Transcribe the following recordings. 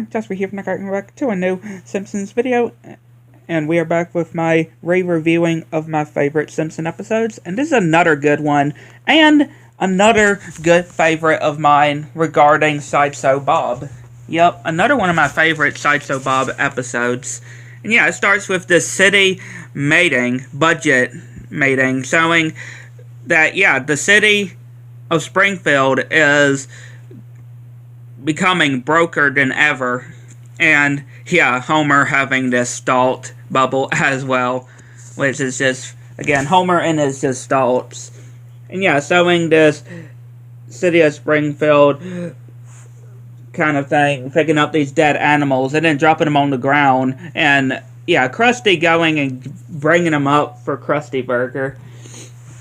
Just we're here from back to a new Simpsons video, and we are back with my re-reviewing of my favorite Simpson episodes, and this is another good one, and another good favorite of mine regarding Sideshow Bob. Yep, another one of my favorite Sideshow Bob episodes. And yeah, it starts with this city budget mating, showing that, yeah, the city of Springfield is becoming broker than ever. And yeah, Homer having this stalt bubble as well, which is just, again, Homer and his just stalts. And yeah, showing this city of Springfield kind of thing, picking up these dead animals and then dropping them on the ground. And yeah, Krusty going and bringing them up for Krusty Burger.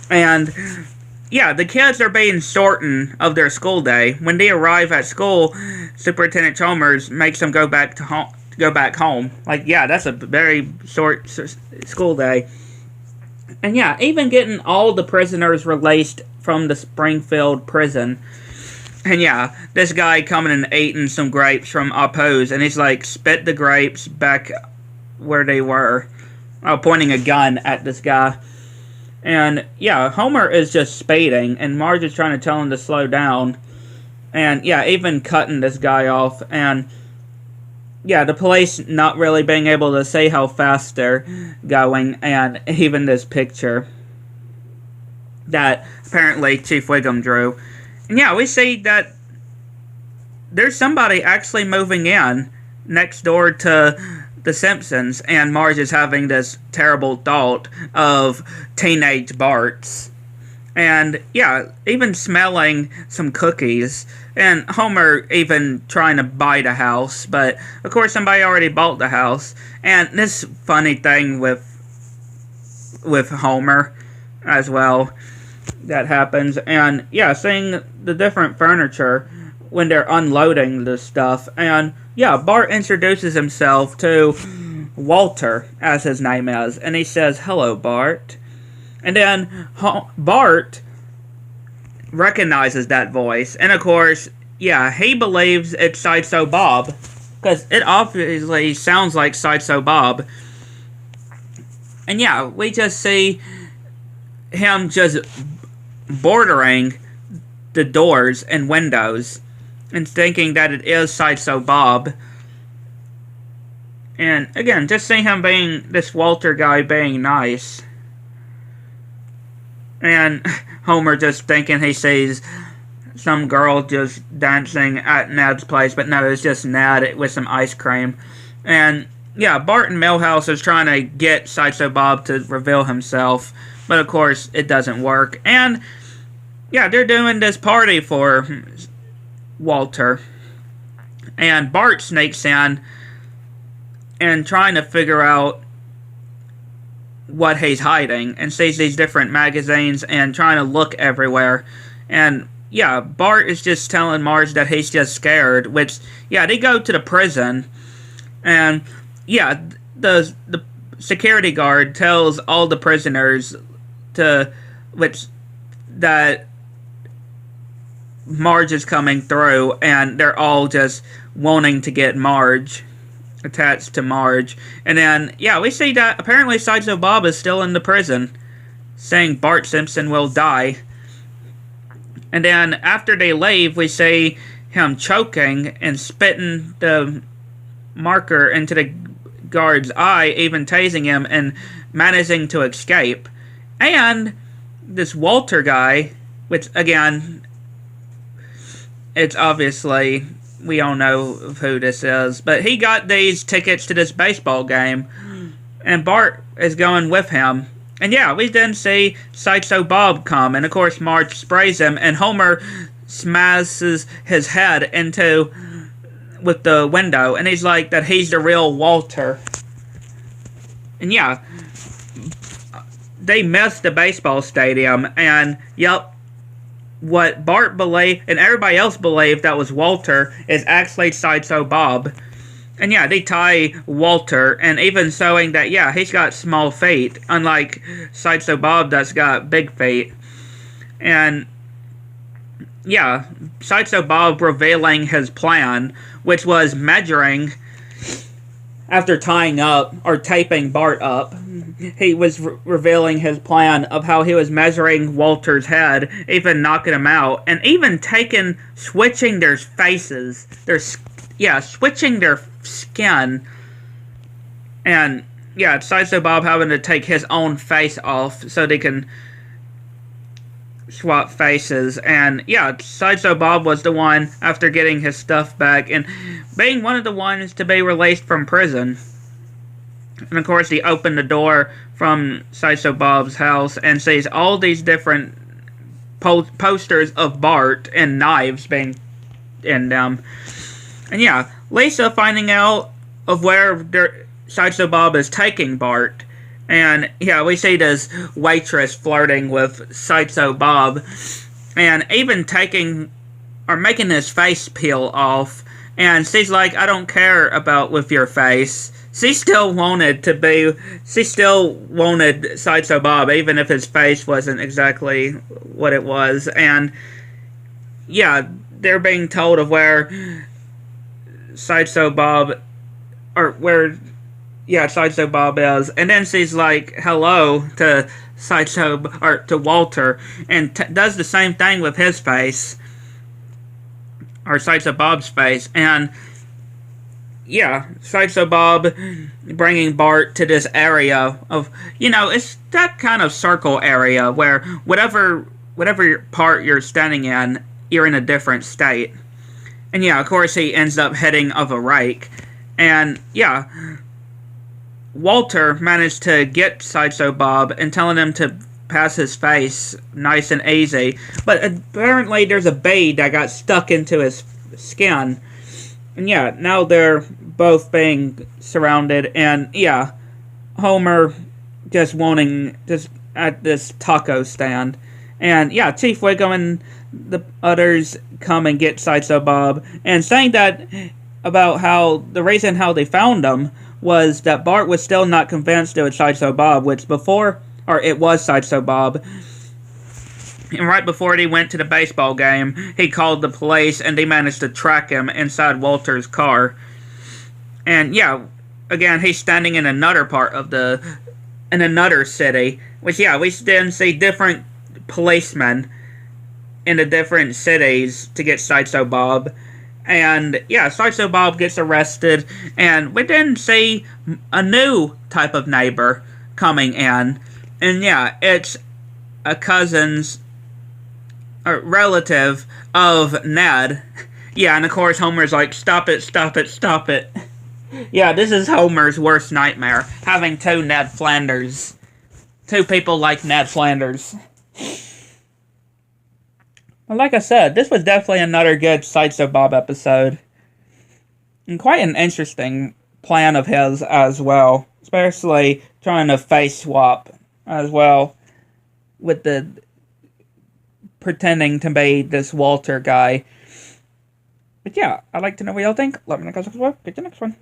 And yeah, the kids are being shortened of their school day. When they arrive at school, Superintendent Chalmers makes them go back home. Like, yeah, that's a very short school day. And yeah, even getting all the prisoners released from the Springfield prison. And yeah, this guy coming and eating some grapes from Oppose, and he's like, spit the grapes back where they were. Pointing a gun at this guy. And yeah, Homer is just speeding, and Marge is trying to tell him to slow down. And yeah, even cutting this guy off. And yeah, the police not really being able to see how fast they're going. And even this picture that apparently Chief Wiggum drew. And yeah, we see that there's somebody actually moving in next door to the Simpsons, and Marge is having this terrible thought of teenage Barts. And yeah, even smelling some cookies. And Homer even trying to buy the house, but of course somebody already bought the house. And this funny thing with Homer as well that happens. And yeah, seeing the different furniture when they're unloading the stuff. And yeah, Bart introduces himself to Walter, as his name is, and he says, "Hello, Bart." And then Bart recognizes that voice, and of course, yeah, he believes it's Sideshow Bob, because it obviously sounds like Sideshow Bob. And yeah, we just see him just bordering the doors and windows and thinking that it is Sideshow Bob. And again, just see him being, this Walter guy being nice. And Homer just thinking he sees some girl just dancing at Ned's place, but no, it's just Ned with some ice cream. And yeah, Bart and Milhouse is trying to get Sideshow Bob to reveal himself, but of course it doesn't work. And yeah, they're doing this party for Walter. And Bart sneaks in and trying to figure out what he's hiding, and sees these different magazines and trying to look everywhere. And yeah, Bart is just telling Marge that he's just scared, which, yeah, they go to the prison. And yeah, the security guard tells all the prisoners that Marge is coming through, and they're all just wanting to get Marge, attached to Marge. And then, yeah, we see that apparently Sideshow Bob is still in the prison, saying Bart Simpson will die. And then, after they leave, we see him choking and spitting the marker into the guard's eye, even tasing him, and managing to escape. And this Walter guy, which, again, it's obviously, we all know who this is, but he got these tickets to this baseball game, and Bart is going with him. And yeah, we then see Sideshow Bob come, and of course Marge sprays him, and Homer smashes his head with the window, and he's like that he's the real Walter. And yeah, they missed the baseball stadium, and yep, what Bart believed, and everybody else believed that was Walter, is actually Sideshow Bob. And yeah, they tie Walter, and even showing that, yeah, he's got small feet, unlike Sideshow Bob that's got big feet. And yeah, Sideshow Bob revealing his plan, which was measuring after tying up or taping Bart up. He was revealing his plan of how he was measuring Walter's head, even knocking him out, and even switching their faces, switching their skin, and yeah, Sideshow Bob having to take his own face off so they can swap faces. And yeah, Sideshow Bob was the one after getting his stuff back and being one of the ones to be released from prison. And of course, he opened the door from Sideshow Bob's house and sees all these different posters of Bart and knives being in them. And yeah, Lisa finding out of where Sideshow Bob is taking Bart. And yeah, we see this waitress flirting with Sideshow Bob and even making his face peel off. And she's like, I don't care about with your face. She still wanted Sideshow Bob, even if his face wasn't exactly what it was. And yeah, they're being told of where Sideshow Bob, or where, yeah, Sideshow Bob is. And then she's like, hello to to Walter, and does the same thing with his face, or Sideshow Bob's face. And yeah, Sideshow Bob bringing Bart to this area of, it's that kind of circle area where whatever part you're standing in, you're in a different state. And yeah, of course, he ends up hitting of a rake. And yeah, Walter managed to get Sideshow Bob and telling him to pass his face nice and easy. But apparently there's a bee that got stuck into his skin. And yeah, now they're both being surrounded. And yeah, Homer just at this taco stand. And yeah, Chief Wiggum and the others come and get Sideshow Bob. And saying that about how the reason how they found him was that Bart was still not convinced it was Sideshow Bob, it was Sideshow Bob. And right before he went to the baseball game, he called the police and they managed to track him inside Walter's car. And yeah, again, he's standing in another city, which yeah, we then see different policemen in the different cities to get Sideshow Bob. And yeah, Sideshow Bob gets arrested, and we then see a new type of neighbor coming in. And yeah, it's a relative of Ned. Yeah, and of course Homer's like, stop it, stop it, stop it. Yeah, this is Homer's worst nightmare, having two people like Ned Flanders. Well, like I said, this was definitely another good Sideshow Bob episode. And quite an interesting plan of his as well. Especially trying to face swap as well. With the pretending to be this Walter guy. But yeah, I'd like to know what y'all think. Let me know in the comments below. Get you next one.